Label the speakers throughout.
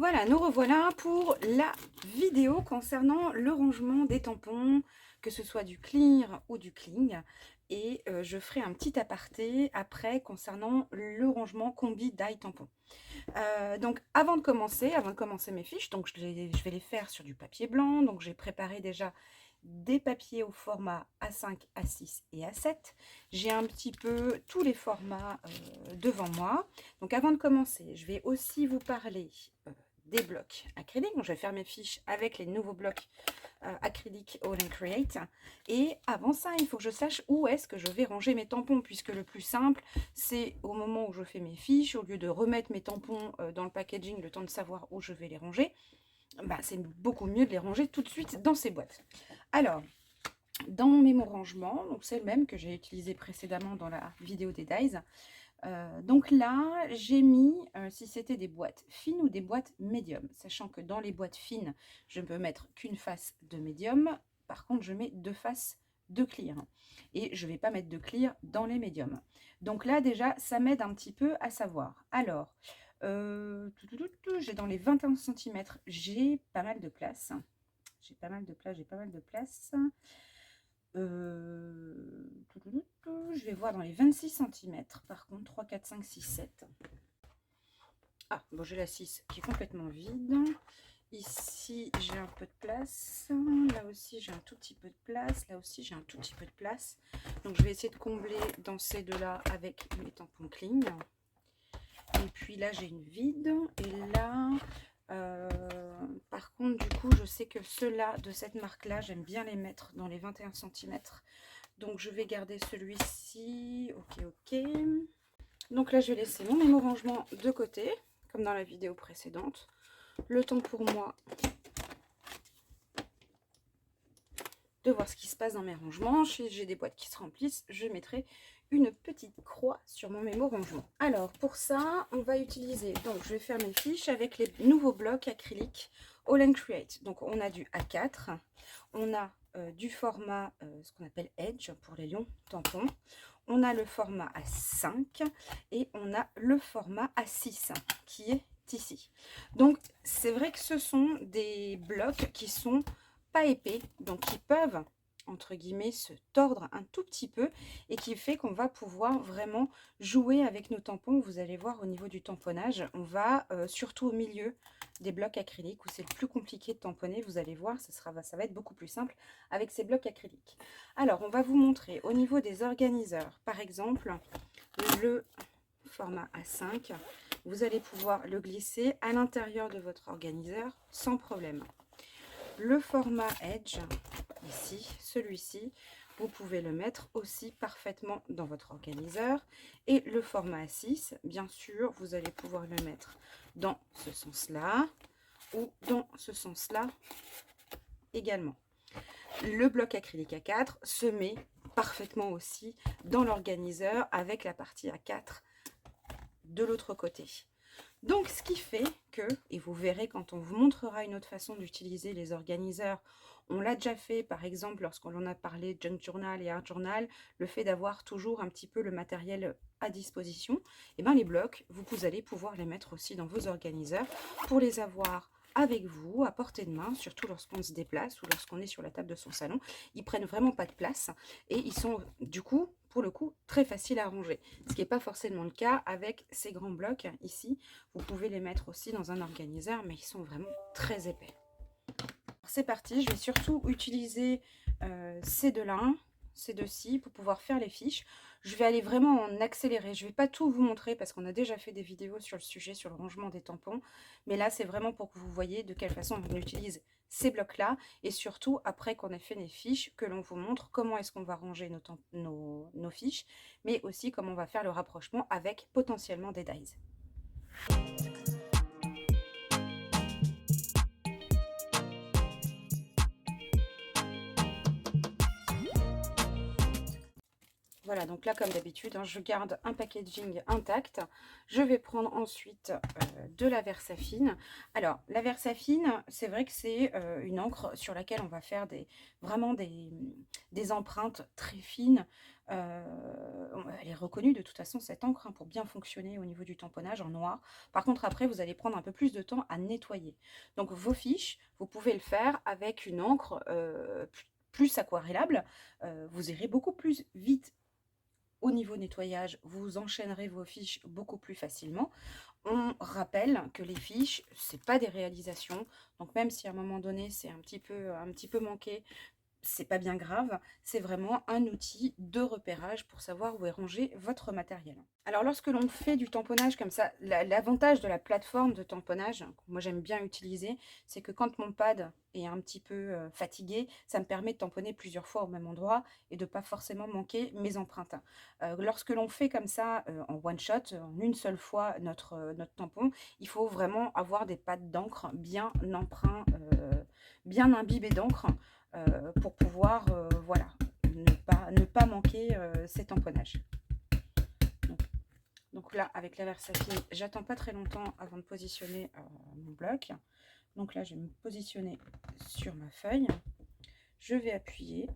Speaker 1: Voilà, nous revoilà pour la vidéo concernant le rangement des tampons, que ce soit du clear ou du cling. Et je ferai un petit aparté après concernant le rangement combi d'ail tampon. Donc avant de commencer mes fiches, donc je vais les faire sur du papier blanc. Donc j'ai préparé déjà des papiers au format A5, A6 et A7. J'ai un petit peu tous les formats devant moi. Donc avant de commencer, je vais aussi vous parler des blocs acryliques. Donc je vais faire mes fiches avec les nouveaux blocs acryliques All and Create. Et avant ça, il faut que je sache où est-ce que je vais ranger mes tampons, puisque le plus simple, c'est au moment où je fais mes fiches, au lieu de remettre mes tampons dans le packaging, le temps de savoir où je vais les ranger, bah, c'est beaucoup mieux de les ranger tout de suite dans ces boîtes. Alors, dans mon mémo rangement, donc c'est le même que j'ai utilisé précédemment dans la vidéo des dies. Donc là, j'ai mis, si c'était des boîtes fines ou des boîtes médium, sachant que dans les boîtes fines, je ne peux mettre qu'une face de médium. Par contre, je mets deux faces de clear. Et je ne vais pas mettre de clear dans les médiums. Donc là, déjà, ça m'aide un petit peu à savoir. Alors, j'ai dans les 21 centimètres, j'ai pas mal de place. J'ai pas mal de place. Je vais voir dans les 26 centimètres. Par contre, 3, 4, 5, 6, 7. Ah, bon, j'ai la 6 qui est complètement vide. Ici, j'ai un peu de place. Là aussi, j'ai un tout petit peu de place. Là aussi, j'ai un tout petit peu de place. Donc, je vais essayer de combler dans ces deux-là avec mes tampons cling. Et puis là, j'ai une vide. Et là, par contre, du coup, je sais que ceux-là, de cette marque-là, j'aime bien les mettre dans les 21 centimètres. Donc, je vais garder celui-ci. Ok. Donc là, je vais laisser mon mémo rangement de côté, comme dans la vidéo précédente. Le temps pour moi de voir ce qui se passe dans mes rangements. Si j'ai des boîtes qui se remplissent, je mettrai une petite croix sur mon mémo rangement. Alors, pour ça, on va utiliser... Donc, je vais faire mes fiches avec les nouveaux blocs acryliques All and Create. Donc, on a du A4, on a du format, ce qu'on appelle Edge pour les lions tampons. On a le format A5 et on a le format A6 qui est ici. Donc, c'est vrai que ce sont des blocs qui sont pas épais, donc qui peuvent, entre guillemets, se tordre un tout petit peu et qui fait qu'on va pouvoir vraiment jouer avec nos tampons. Vous allez voir au niveau du tamponnage, on va surtout au milieu des blocs acryliques où c'est le plus compliqué de tamponner. Vous allez voir, ça va être beaucoup plus simple avec ces blocs acryliques. Alors, on va vous montrer au niveau des organiseurs, par exemple, le format A5. Vous allez pouvoir le glisser à l'intérieur de votre organiseur sans problème. Le format Edge, ici, celui-ci, vous pouvez le mettre aussi parfaitement dans votre organiseur. Et le format A6, bien sûr, vous allez pouvoir le mettre dans ce sens-là ou dans ce sens-là également. Le bloc acrylique A4 se met parfaitement aussi dans l'organiseur avec la partie A4 de l'autre côté. Donc, ce qui fait que, et vous verrez quand on vous montrera une autre façon d'utiliser les organiseurs, on l'a déjà fait, par exemple, lorsqu'on en a parlé Junk Journal et Art Journal, le fait d'avoir toujours un petit peu le matériel à disposition, et bien les blocs, vous allez pouvoir les mettre aussi dans vos organiseurs pour les avoir avec vous, à portée de main, surtout lorsqu'on se déplace ou lorsqu'on est sur la table de son salon. Ils prennent vraiment pas de place et ils sont, du coup, pour le coup, très faciles à ranger. Ce qui n'est pas forcément le cas avec ces grands blocs ici. Vous pouvez les mettre aussi dans un organiseur, mais ils sont vraiment très épais. C'est parti, je vais surtout utiliser ces deux-là, ces deux-ci, pour pouvoir faire les fiches. Je vais aller vraiment en accéléré. Je ne vais pas tout vous montrer parce qu'on a déjà fait des vidéos sur le sujet, sur le rangement des tampons. Mais là, c'est vraiment pour que vous voyez de quelle façon on utilise ces blocs-là. Et surtout, après qu'on ait fait les fiches, que l'on vous montre comment est-ce qu'on va ranger nos fiches, mais aussi comment on va faire le rapprochement avec potentiellement des dies. Voilà, donc là, comme d'habitude, hein, je garde un packaging intact. Je vais prendre ensuite de la Versafine. Alors, la Versafine, c'est vrai que c'est une encre sur laquelle on va faire vraiment des empreintes très fines. Elle est reconnue de toute façon, cette encre, hein, pour bien fonctionner au niveau du tamponnage en noir. Par contre, après, vous allez prendre un peu plus de temps à nettoyer. Donc, vos fiches, vous pouvez le faire avec une encre plus aquarellable. Vous irez beaucoup plus vite au niveau nettoyage, vous enchaînerez vos fiches beaucoup plus facilement. On rappelle que les fiches, c'est pas des réalisations. Donc même si à un moment donné, c'est un petit peu manqué, c'est pas bien grave, c'est vraiment un outil de repérage pour savoir où est rangé votre matériel. Alors lorsque l'on fait du tamponnage comme ça, l'avantage de la plateforme de tamponnage, que moi j'aime bien utiliser, c'est que quand mon pad est un petit peu fatigué, ça me permet de tamponner plusieurs fois au même endroit et de pas forcément manquer mes empreintes. Lorsque l'on fait comme ça en one shot, en une seule fois notre tampon, il faut vraiment avoir des pads d'encre bien empreints, bien imbibés d'encre pour pouvoir voilà, ne pas manquer ces tamponnages. Donc là, avec la Versafine, j'attends pas très longtemps avant de positionner mon bloc. Donc là, je vais me positionner sur ma feuille. Je vais appuyer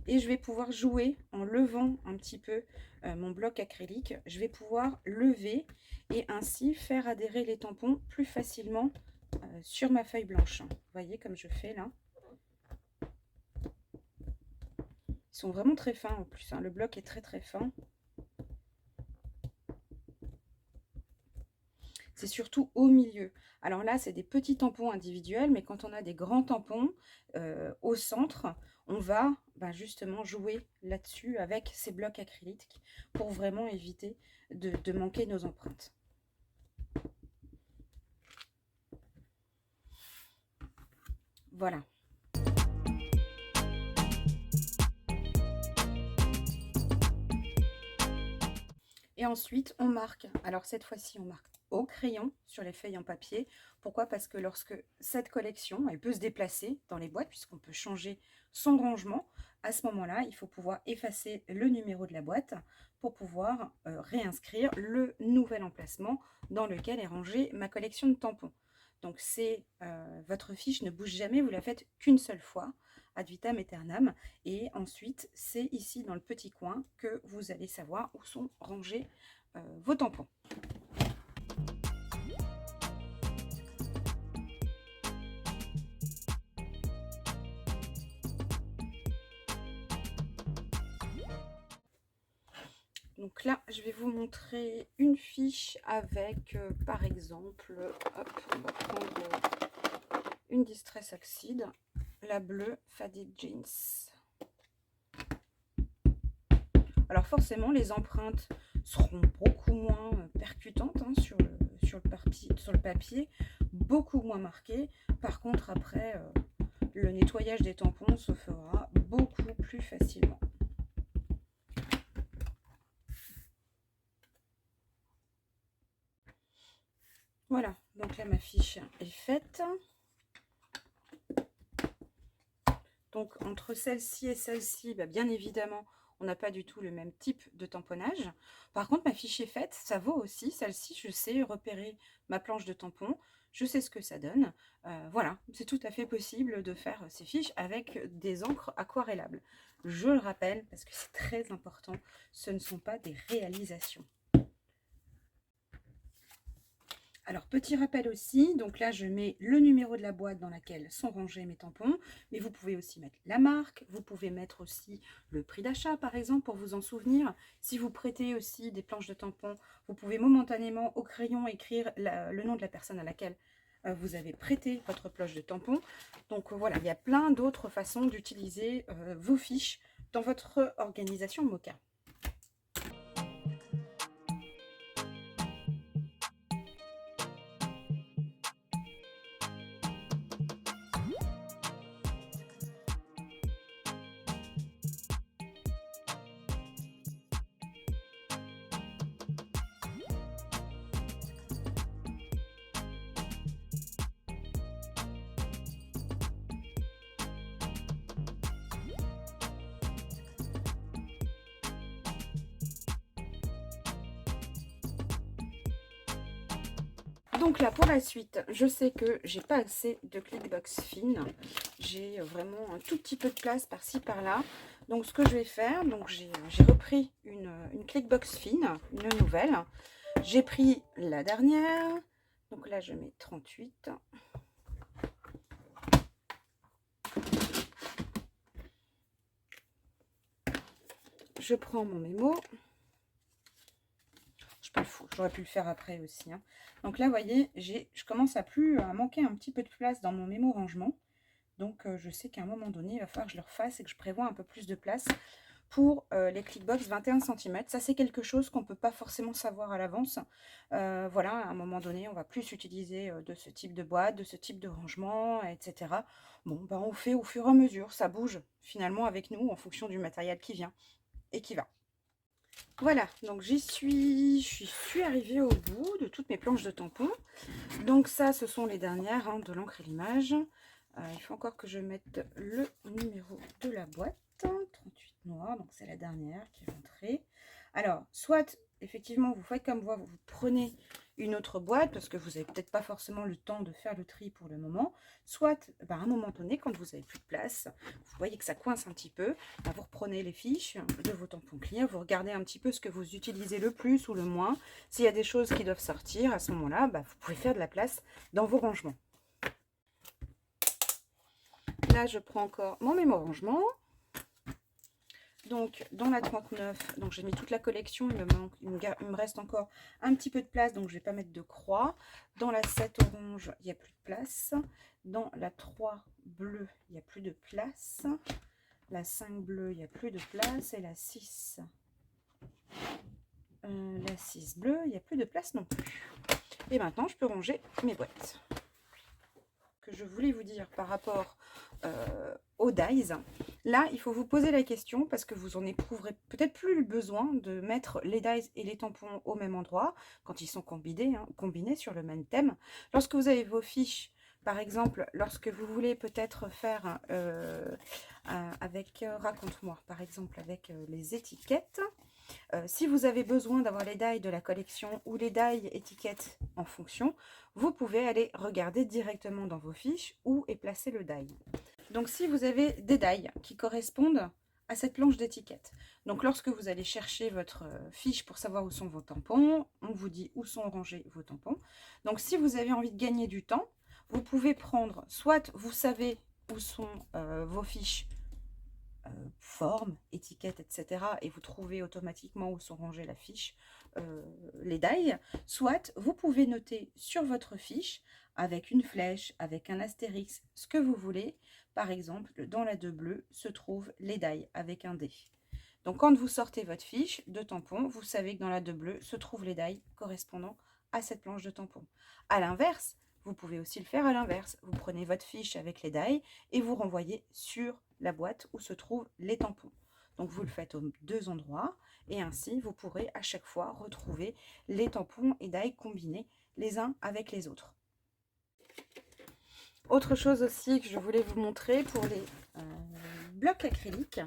Speaker 1: et je vais pouvoir jouer en levant un petit peu mon bloc acrylique. Je vais pouvoir lever et ainsi faire adhérer les tampons plus facilement sur ma feuille blanche. Vous voyez comme je fais là. Ils sont vraiment très fins en plus, hein. Le bloc est très très fin. C'est surtout au milieu. Alors là, c'est des petits tampons individuels, mais quand on a des grands tampons au centre, on va justement jouer là-dessus avec ces blocs acryliques pour vraiment éviter de manquer nos empreintes. Voilà. Et ensuite, on marque. Alors cette fois-ci, on marque au crayon sur les feuilles en papier. Pourquoi? Parce que lorsque cette collection, elle peut se déplacer dans les boîtes, puisqu'on peut changer son rangement, à ce moment-là, il faut pouvoir effacer le numéro de la boîte pour pouvoir réinscrire le nouvel emplacement dans lequel est rangée ma collection de tampons. Donc c'est votre fiche ne bouge jamais, vous la faites qu'une seule fois, ad vitam aeternam. Et ensuite, c'est ici dans le petit coin que vous allez savoir où sont rangés vos tampons. Donc là, je vais vous montrer une fiche avec, par exemple, hop, on va prendre une Distress Oxide, la bleue Faded Jeans. Alors forcément, les empreintes seront beaucoup moins percutantes hein, sur le papier, beaucoup moins marquées. Par contre, après, le nettoyage des tampons se fera beaucoup plus facilement. Voilà, donc là ma fiche est faite. Donc entre celle-ci et celle-ci, bien évidemment, on n'a pas du tout le même type de tamponnage. Par contre, ma fiche est faite, ça vaut aussi. Celle-ci, je sais repérer ma planche de tampon, je sais ce que ça donne. Voilà, c'est tout à fait possible de faire ces fiches avec des encres aquarellables. Je le rappelle, parce que c'est très important, ce ne sont pas des réalisations. Alors, petit rappel aussi, donc là, je mets le numéro de la boîte dans laquelle sont rangés mes tampons, mais vous pouvez aussi mettre la marque, vous pouvez mettre aussi le prix d'achat, par exemple, pour vous en souvenir. Si vous prêtez aussi des planches de tampons, vous pouvez momentanément au crayon écrire le nom de la personne à laquelle vous avez prêté votre planche de tampons. Donc voilà, il y a plein d'autres façons d'utiliser vos fiches dans votre organisation Moka. Donc là, pour la suite, je sais que j'ai pas assez de clickbox fine. J'ai vraiment un tout petit peu de place par-ci, par-là. Donc ce que je vais faire, donc j'ai repris une clickbox fine, une nouvelle. J'ai pris la dernière. Donc là, je mets 38. Je prends mon mémo. J'aurais pu le faire après aussi. Hein. Donc là, vous voyez, je commence à manquer un petit peu de place dans mon mémo rangement. Donc je sais qu'à un moment donné, il va falloir que je le refasse et que je prévois un peu plus de place pour les clickbox 21 cm. Ça, c'est quelque chose qu'on ne peut pas forcément savoir à l'avance. Voilà, à un moment donné, on va plus utiliser de ce type de boîte, de ce type de rangement, etc. Bon, ben, on fait au fur et à mesure. Ça bouge finalement avec nous en fonction du matériel qui vient et qui va. Voilà, donc je suis arrivée au bout de toutes mes planches de tampons. Donc ça, ce sont les dernières hein, de l'encre et l'image. Il faut encore que je mette le numéro de la boîte. 38 noir, donc c'est la dernière qui est rentrée. Alors, soit, effectivement, vous faites comme moi, vous prenez une autre boîte, parce que vous n'avez peut-être pas forcément le temps de faire le tri pour le moment. Soit, à un moment donné, quand vous n'avez plus de place, vous voyez que ça coince un petit peu, vous reprenez les fiches de vos tampons clear, vous regardez un petit peu ce que vous utilisez le plus ou le moins. S'il y a des choses qui doivent sortir, à ce moment-là, vous pouvez faire de la place dans vos rangements. Là, je prends encore mon mémo rangement. Donc, dans la 39, donc j'ai mis toute la collection. Il me reste encore un petit peu de place, donc je ne vais pas mettre de croix. Dans la 7 orange, il n'y a plus de place. Dans la 3 bleue, il n'y a plus de place. La 5 bleue, il n'y a plus de place. Et la 6 bleue, il n'y a plus de place non plus. Et maintenant, je peux ranger mes boîtes. Que je voulais vous dire par rapport aux dies, là il faut vous poser la question parce que vous en éprouverez peut-être plus le besoin de mettre les dies et les tampons au même endroit quand ils sont combinés sur le même thème. Lorsque vous avez vos fiches, par exemple, lorsque vous voulez peut-être faire avec, raconte-moi, par exemple avec les étiquettes, si vous avez besoin d'avoir les dies de la collection ou les dies étiquettes en fonction, vous pouvez aller regarder directement dans vos fiches où est placé le die. Donc si vous avez des dies qui correspondent à cette planche d'étiquette, donc lorsque vous allez chercher votre fiche pour savoir où sont vos tampons, on vous dit où sont rangés vos tampons. Donc si vous avez envie de gagner du temps, vous pouvez prendre, soit vous savez où sont vos fiches, forme, étiquette, etc. et vous trouvez automatiquement où sont rangées la fiche, les dies, soit vous pouvez noter sur votre fiche avec une flèche, avec un astérix, ce que vous voulez. Par exemple, dans la 2 bleue se trouvent les dies avec un D. Donc quand vous sortez votre fiche de tampon, vous savez que dans la 2 bleue se trouvent les dies correspondant à cette planche de tampon. À l'inverse, vous pouvez aussi le faire à l'inverse. Vous prenez votre fiche avec les dies et vous renvoyez sur la boîte où se trouvent les tampons. Donc vous le faites aux deux endroits et ainsi vous pourrez à chaque fois retrouver les tampons et dies combinés les uns avec les autres. Autre chose aussi que je voulais vous montrer pour les blocs acryliques.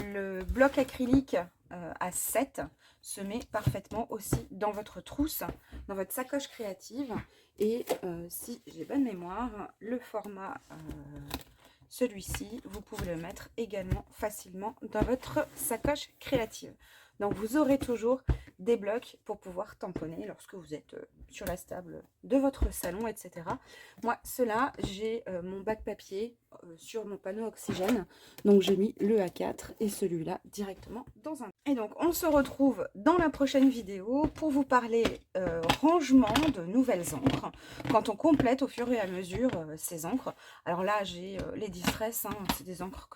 Speaker 1: Le bloc acrylique à 7 se met parfaitement aussi dans votre trousse, dans votre sacoche créative. Et si j'ai bonne mémoire, le format, celui-ci, vous pouvez le mettre également facilement dans votre sacoche créative. Donc vous aurez toujours des blocs pour pouvoir tamponner lorsque vous êtes sur la table de votre salon, etc. Moi, cela, j'ai mon bac papier sur mon panneau oxygène. Donc j'ai mis le A4 et celui-là directement dans un... Et donc on se retrouve dans la prochaine vidéo pour vous parler rangement de nouvelles encres. Quand on complète au fur et à mesure ces encres. Alors là, j'ai les Distress, hein, c'est des encres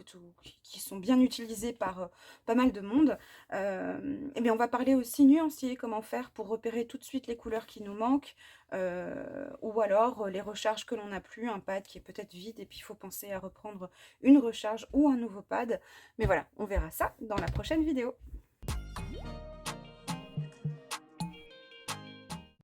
Speaker 1: qui sont bien utilisées par pas mal de monde. Et bien on va parler aussi nuancier, comment faire pour repérer tout de suite les couleurs qui nous manquent, ou alors les recharges que l'on n'a plus, un pad qui est peut-être vide et puis il faut penser à reprendre une recharge ou un nouveau pad. Mais voilà, on verra ça dans la prochaine vidéo.